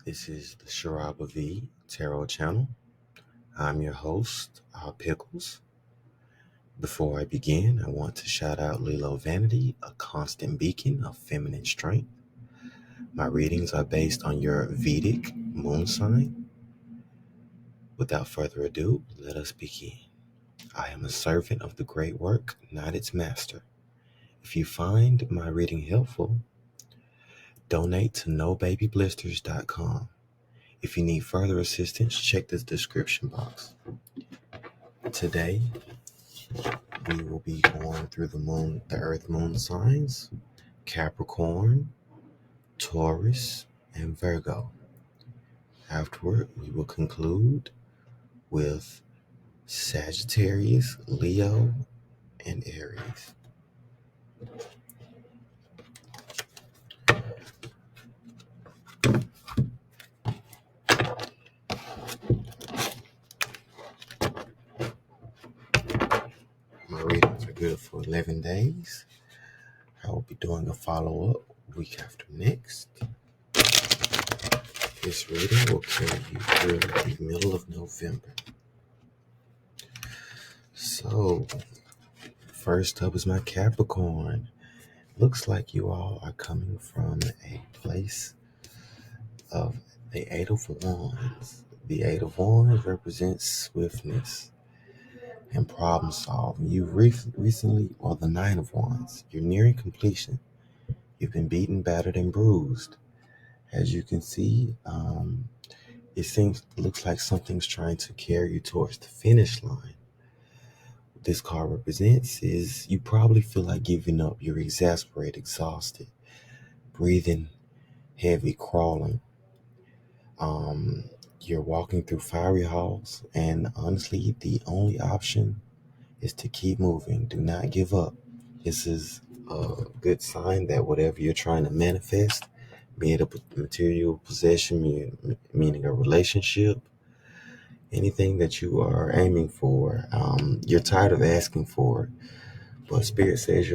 This is the Sharaba V Tarot Channel. I'm your host, Pickles. Before I begin, I want to shout out Lilo Vanity, a constant beacon of feminine strength. My readings are based on your Vedic moon sign. Without further ado, let us begin. I am a servant of the great work, not its master. If you find my reading helpful, donate to nobabyblisters.com. If you need further assistance, check the description box. Today, we will be going through the earth moon signs, Capricorn, Taurus, and Virgo. Afterward, we will conclude with Sagittarius, Leo, and Aries. My readings are good for 11 days. I will be doing a follow-up week after next. This reading will carry you through the middle of November. So, first up is my Capricorn. Looks like you all are coming from a place of the Eight of Wands. The Eight of Wands represents swiftness and problem solving. You've recently, the Nine of Wands, you're nearing completion. You've been beaten, battered, and bruised. As you can see, looks like something's trying to carry you towards the finish line. What this card represents is you probably feel like giving up. You're exasperated, exhausted, breathing heavy, crawling. You're walking through fiery halls, and honestly, the only option is to keep moving. Do not give up. This is a good sign that whatever you're trying to manifest, be it a material possession, meaning a relationship, anything that you are aiming for, you're tired of asking for it, but Spirit says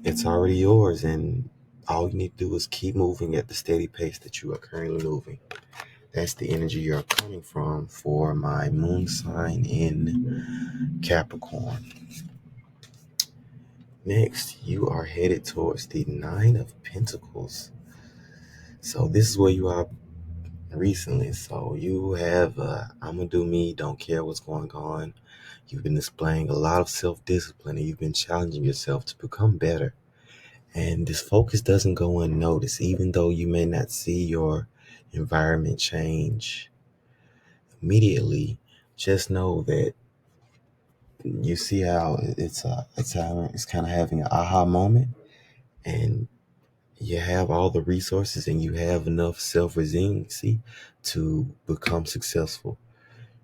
it's already yours, and all you need to do is keep moving at the steady pace that you are currently moving. That's the energy you're coming from for my moon sign in Capricorn. Next, you are headed towards the Nine of Pentacles. So this is where you are recently. So you have, I'm going to do me, don't care what's going on. You've been displaying a lot of self-discipline, and you've been challenging yourself to become better. And this focus doesn't go unnoticed, even though you may not see your environment change immediately. Just know that you see how it's kind of having an aha moment, and you have all the resources and you have enough self-resiliency to become successful.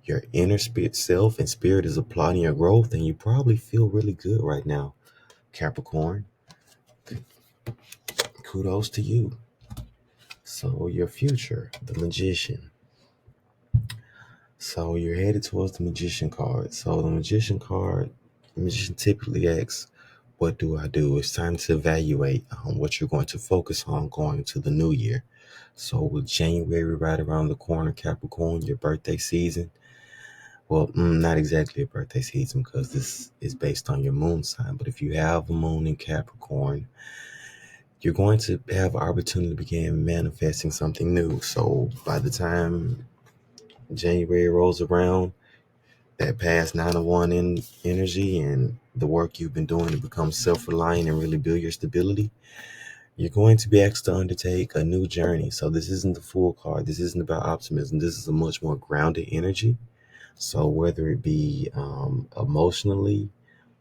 Your inner self and spirit is applauding your growth, and you probably feel really good right now, Capricorn. Kudos to you. So your future, the Magician. So you're headed towards the Magician card. So the Magician typically asks, what do I do? It's time to evaluate what you're going to focus on going into the new year. So with January right around the corner, Capricorn, your birthday season. Well, not exactly a birthday season because this is based on your moon sign. But if you have a moon in Capricorn, you're going to have an opportunity to begin manifesting something new. So by the time January rolls around, that past 901 energy and the work you've been doing to become self-reliant and really build your stability, you're going to be asked to undertake a new journey. So this isn't the Fool card. This isn't about optimism. This is a much more grounded energy. So whether it be emotionally,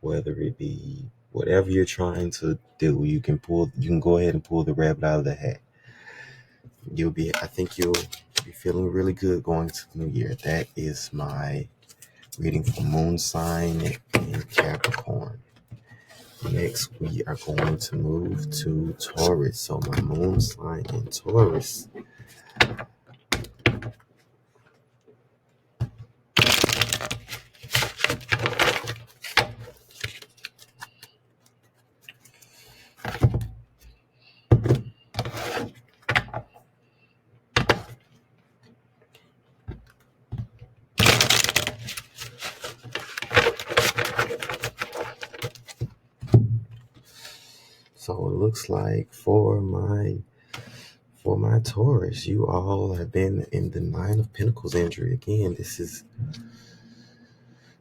whether it be whatever you're trying to do, you can go ahead and pull the rabbit out of the hat. I think you'll be feeling really good going to the new year. That is my reading for moon sign in Capricorn. Next, we are going to move to Taurus. So my moon sign in Taurus. looks like for my Taurus, you all have been in the Nine of Pentacles energy. Again, this is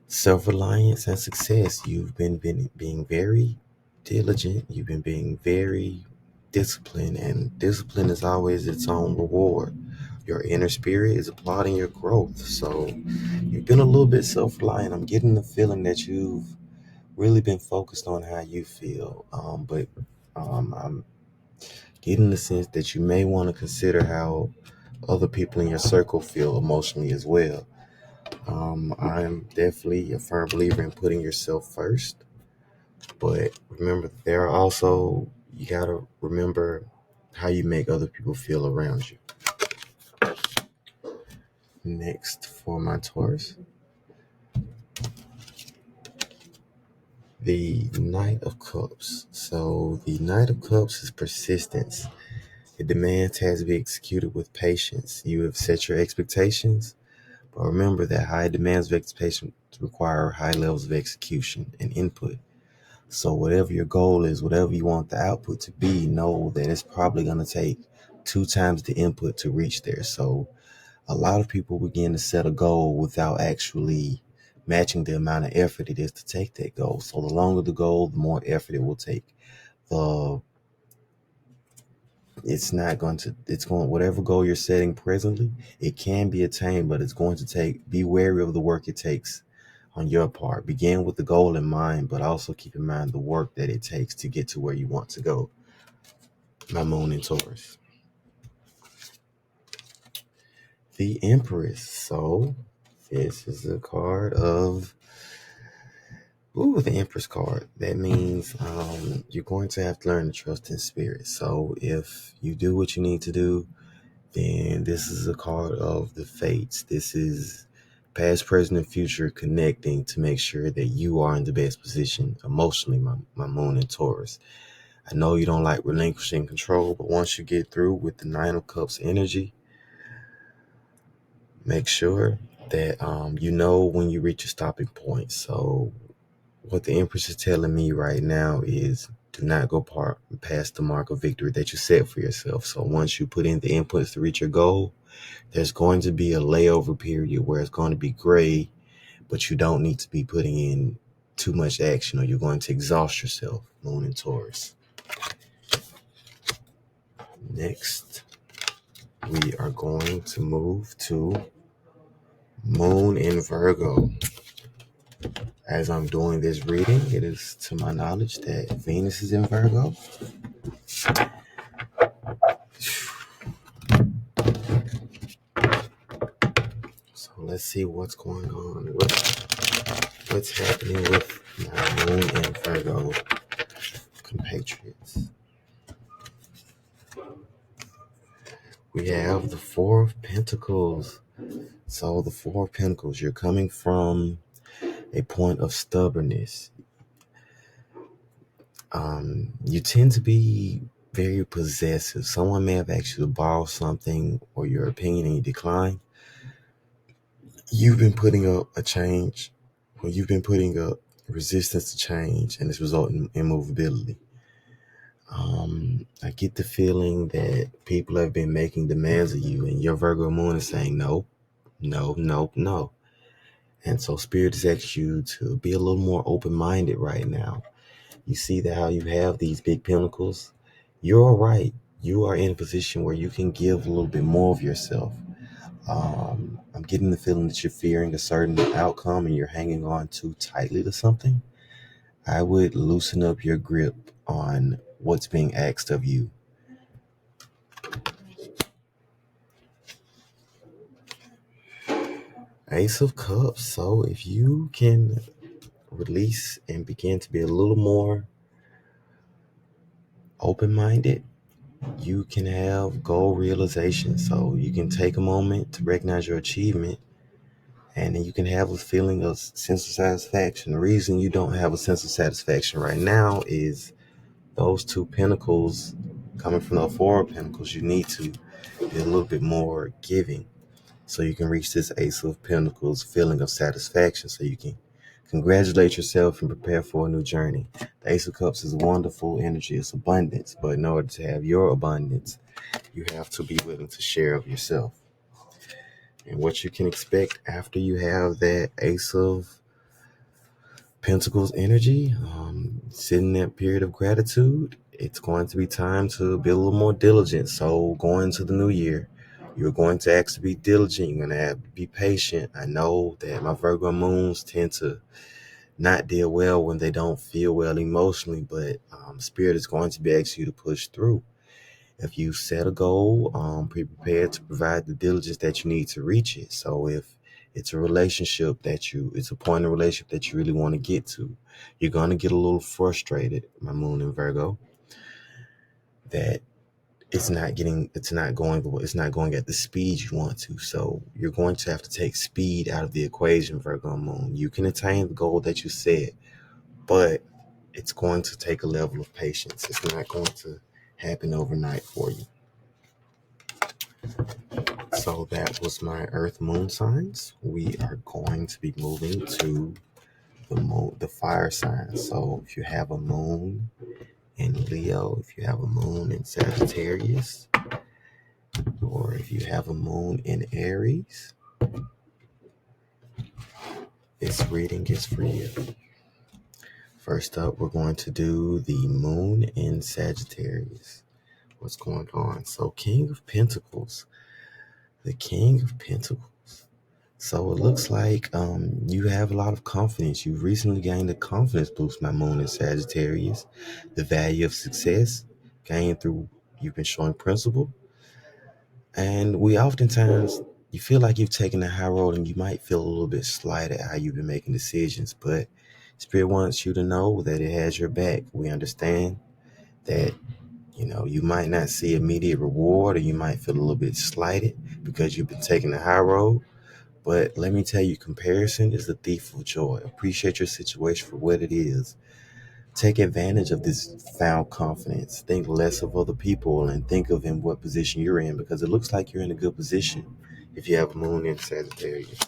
self-reliance and success. You've been being very diligent. You've been being very disciplined, and discipline is always its own reward. Your inner spirit is applauding your growth. So you've been a little bit self-reliant. I'm getting the feeling that you've really been focused on how you feel. But I'm getting the sense that you may want to consider how other people in your circle feel emotionally as well. I'm definitely a firm believer in putting yourself first, but remember, there are also, you got to remember how you make other people feel around you. Next, for my Taurus, the Knight of Cups. So, the Knight of Cups is persistence. It demands has to be executed with patience. You have set your expectations, but remember that high demands of expectation require high levels of execution and input. So whatever your goal is, whatever you want the output to be, know that it's probably going to take 2 times the input to reach there. So a lot of people begin to set a goal without actually matching the amount of effort it is to take that goal. So the longer the goal, the more effort it will take. The it's not going to it's going whatever goal you're setting presently, it can be attained, but it's going to be wary of the work it takes on your part. Begin with the goal in mind, but also keep in mind the work that it takes to get to where you want to go. My moon in Taurus. The Empress. So this is a card of the Empress card. That means you're going to have to learn to trust in spirit. So if you do what you need to do, then this is a card of the fates. This is past, present, and future connecting to make sure that you are in the best position emotionally, my moon in Taurus. I know you don't like relinquishing control, but once you get through with the Nine of Cups energy, make sure that you know when you reach a stopping point. So what the Empress is telling me right now is do not go past the mark of victory that you set for yourself. So once you put in the inputs to reach your goal, there's going to be a layover period where it's going to be gray, but you don't need to be putting in too much action or you're going to exhaust yourself, moon in Taurus. Next, we are going to move to moon in Virgo. As I'm doing this reading, it is to my knowledge that Venus is in Virgo. So let's see what's going on. What's happening with my moon in Virgo compatriots. We have the Four of Pentacles. So the Four of Pentacles, you're coming from a point of stubbornness. You tend to be very possessive. Someone may have actually borrowed something or your opinion and you decline. You've been putting up a change, or you've been putting up resistance to change, and it's resulting in immovability. I get the feeling that people have been making demands of you, and your Virgo moon is saying no, no, no, no. And so Spirit is asking you to be a little more open-minded right now. You see that how you have these big pentacles? You're all right. You are in a position where you can give a little bit more of yourself. I'm getting the feeling that you're fearing a certain outcome and you're hanging on too tightly to something. I would loosen up your grip on what's being asked of you. Ace of Cups. So if you can release and begin to be a little more open-minded, you can have goal realization. So you can take a moment to recognize your achievement, and then you can have a feeling of sense of satisfaction. The reason you don't have a sense of satisfaction right now is those two pentacles coming from the Four of Pentacles. You need to be a little bit more giving so you can reach this Ace of Pentacles feeling of satisfaction, so you can Congratulate yourself and prepare for a new journey. The Ace of Cups is wonderful energy. It's abundance. But in order to have your abundance, you have to be willing to share of yourself. And what you can expect after you have that Ace of Pentacles energy, sitting in that period of gratitude, it's going to be time to be a little more diligent. So going into the new year, you're going to actually be diligent. You're going to have to be patient. I know that my Virgo moons tend to not deal well when they don't feel well emotionally, but Spirit is going to be asking you to push through. If you set a goal, be prepared to provide the diligence that you need to reach it. So if it's a relationship it's a point in a relationship that you really want to get to, you're going to get a little frustrated, my moon in Virgo, that it's not going at the speed you want to. So you're going to have to take speed out of the equation, Virgo moon. You can attain the goal that you set, but it's going to take a level of patience. It's not going to happen overnight for you. So that was my Earth Moon signs. We are going to be moving to the fire signs. So if you have a moon in Leo, if you have a moon in Sagittarius, or if you have a moon in Aries, this reading is for you. First up, we're going to do the moon in Sagittarius. What's going on? So King of Pentacles, the King of Pentacles. So it looks like you have a lot of confidence. You've recently gained a confidence boost, my moon in Sagittarius. The value of success gained through you've been showing principle. And you feel like you've taken the high road and you might feel a little bit slighted how you've been making decisions. But Spirit wants you to know that it has your back. We understand that, you might not see immediate reward, or you might feel a little bit slighted because you've been taking the high road. But let me tell you, comparison is the thief of joy. Appreciate your situation for what it is. Take advantage of this found confidence. Think less of other people and think of in what position you're in, because it looks like you're in a good position if you have a moon in Sagittarius.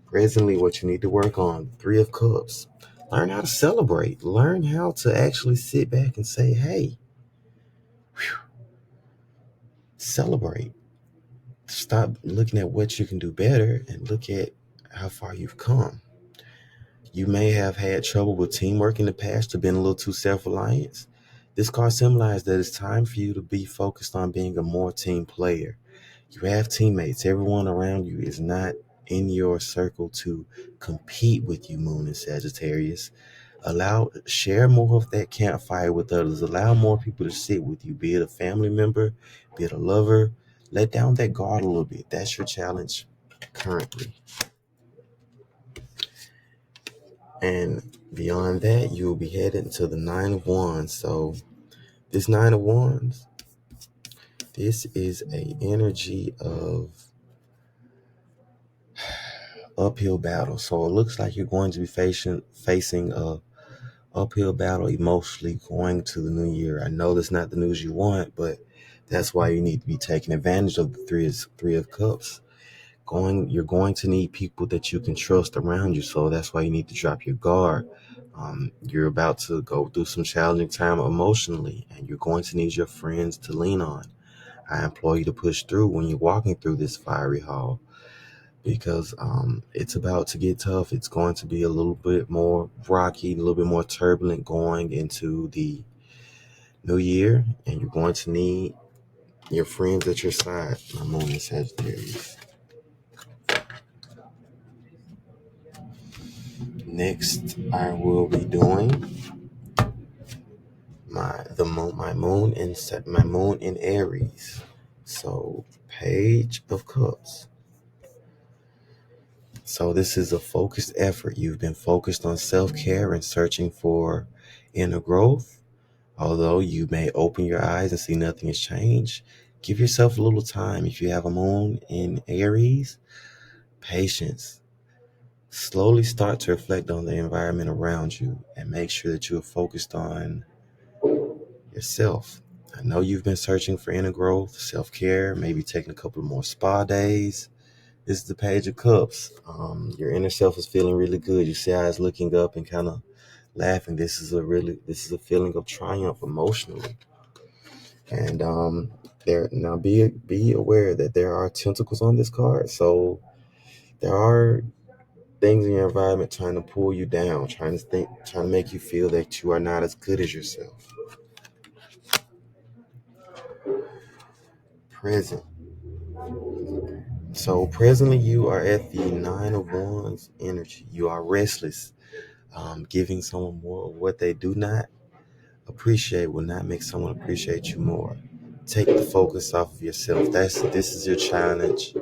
Presently, what you need to work on, Three of Cups. Learn how to celebrate. Learn how to actually sit back and say, hey, celebrate. Stop looking at what you can do better and look at how far you've come. You may have had trouble with teamwork in the past or been a little too self-reliant. This card symbolizes that it's time for you to be focused on being a more team player. You have teammates. Everyone around you is not in your circle to compete with you, Moon and Sagittarius. Share more of that campfire with others. Allow more people to sit with you, be it a family member, be it a lover. Let down that guard a little bit. That's your challenge currently. And beyond that, you'll be heading to the Nine of Wands. So this Nine of Wands, this is a energy of uphill battle. So it looks like you're going to be facing a uphill battle emotionally going to the new year. I know that's not the news you want, but that's why you need to be taking advantage of the three of cups. You're going to need people that you can trust around you. So that's why you need to drop your guard. You're about to go through some challenging time emotionally, and you're going to need your friends to lean on. I implore you to push through when you're walking through this fiery hall, because it's about to get tough. It's going to be a little bit more rocky, a little bit more turbulent going into the new year, and you're going to need your friends at your side. My moon is Sagittarius. Next, I will be doing my moon in Aries. So Page of Cups. So this is a focused effort. You've been focused on self-care and searching for inner growth. Although you may open your eyes and see nothing has changed, give yourself a little time. If you have a moon in Aries, patience. Slowly start to reflect on the environment around you and make sure that you are focused on yourself. I know you've been searching for inner growth, self-care, maybe taking a couple more spa days. This is the Page of Cups. Your inner self is feeling really good. You see how it's looking up and kind of laughing. This is a feeling of triumph emotionally. And there now be aware that there are tentacles on this card. So there are things in your environment trying to pull you down, trying to make you feel that you are not as good as yourself. Present. So presently you are at the Nine of Wands energy. You are restless. Giving someone more of what they do not appreciate will not make someone appreciate you more. Take the focus off of yourself. This is your challenge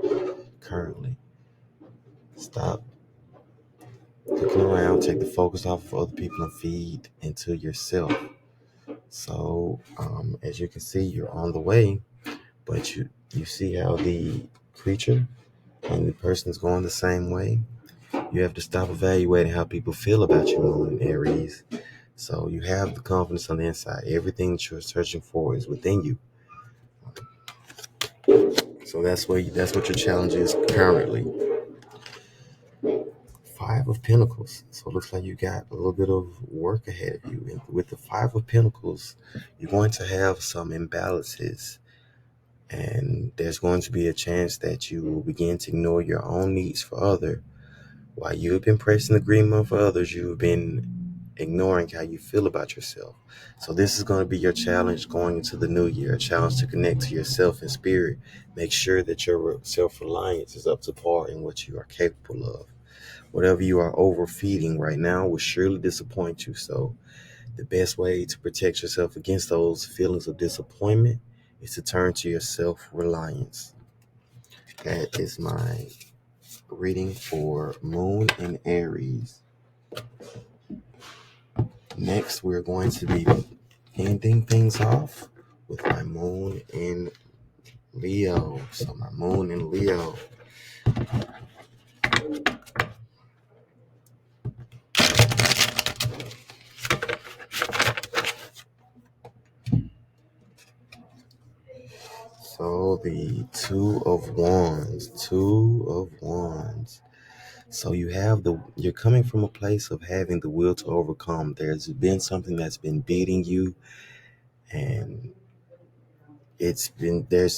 currently. Stop looking around, take the focus off of other people and feed into yourself. So as you can see, you're on the way, but you see how the creature and the person is going the same way. You have to stop evaluating how people feel about you, Moon in Aries. So you have the confidence on the inside. Everything that you're searching for is within you. So that's what your challenge is currently. Five of Pentacles. So it looks like you got a little bit of work ahead of you. And with the Five of Pentacles, you're going to have some imbalances. And there's going to be a chance that you will begin to ignore your own needs for others. While you have been pressing the agreement for others, you have been ignoring how you feel about yourself. So this is going to be your challenge going into the new year, a challenge to connect to yourself and spirit. Make sure that your self-reliance is up to par in what you are capable of. Whatever you are overfeeding right now will surely disappoint you. So the best way to protect yourself against those feelings of disappointment is to turn to your self-reliance. That is my reading for Moon in Aries. Next, we're going to be ending things off with my Moon in Leo. So my Moon in Leo. So the Two of Wands. Two of Wands. So you're coming from a place of having the will to overcome. There's been something that's been beating you, and there's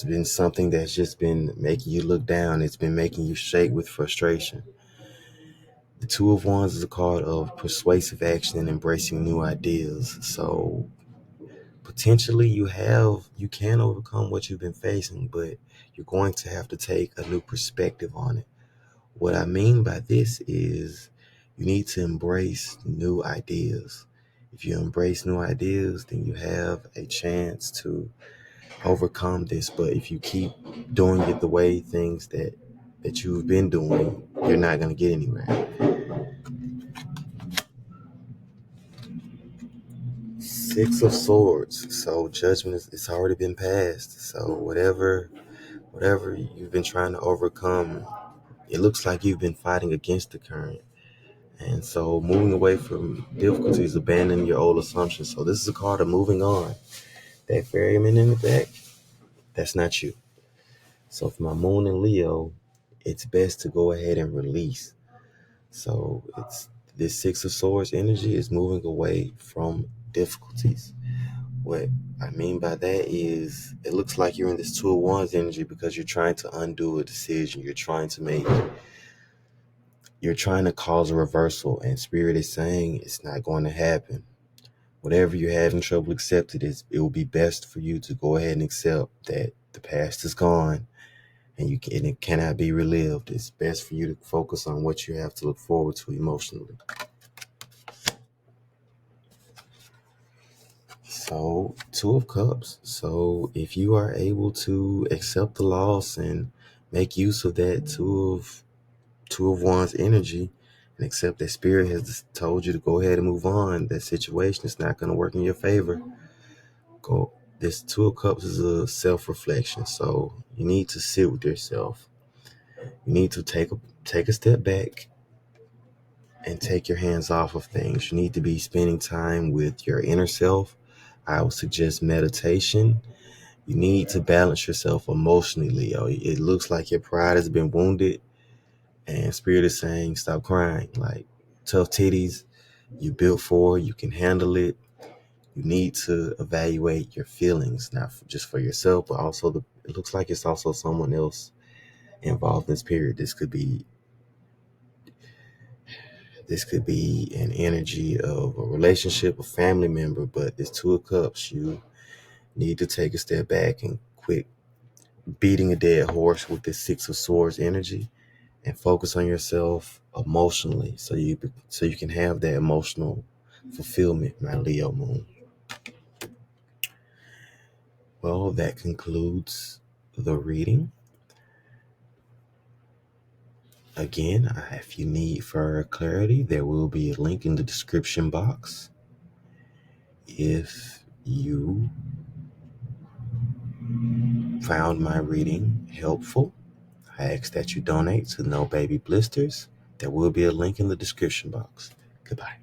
been something that's just been making you look down. It's been making you shake with frustration. The Two of Wands is a card of persuasive action and embracing new ideas. So potentially you can overcome what you've been facing, but you're going to have to take a new perspective on it. What I mean by this is you need to embrace new ideas. If you embrace new ideas, then you have a chance to overcome this. But if you keep doing it the way things that you've been doing, you're not going to get anywhere. Six of Swords. So judgment it's already been passed. So whatever you've been trying to overcome, it looks like you've been fighting against the current. And so moving away from difficulties, abandoning your old assumptions. So this is a card of moving on. That ferryman in the back, that's not you. So for my Moon in Leo, it's best to go ahead and release. So it's this Six of Swords energy is moving away from difficulties. What I mean by that is it looks like you're in this Two of Wands energy because you're trying to undo a decision. You're trying to cause a reversal, and Spirit is saying it's not going to happen. Whatever you're having trouble accepting, it will be best for you to go ahead and accept that the past is gone and it cannot be relived. It's best for you to focus on what you have to look forward to emotionally. So, Two of Cups. So, if you are able to accept the loss and make use of that Two of Wands energy and accept that Spirit has told you to go ahead and move on, that situation is not going to work in your favor. Go. This Two of Cups is a self-reflection. So, you need to sit with yourself. You need to take a step back and take your hands off of things. You need to be spending time with your inner self. I would suggest meditation. You need to balance yourself emotionally, Leo. It looks like your pride has been wounded. And Spirit is saying, stop crying. Like, tough titties, you built for, you can handle it. You need to evaluate your feelings, not just for yourself, but also it looks like it's also someone else involved in Spirit. This could be an energy of a relationship, a family member, but it's Two of Cups. You need to take a step back and quit beating a dead horse with this Six of Swords energy and focus on yourself emotionally so you can have that emotional fulfillment, my Leo moon. Well, that concludes the reading. Again, if you need further clarity, there will be a link in the description box. If you found my reading helpful, I ask that you donate to No Baby Blisters. There will be a link in the description box. Goodbye.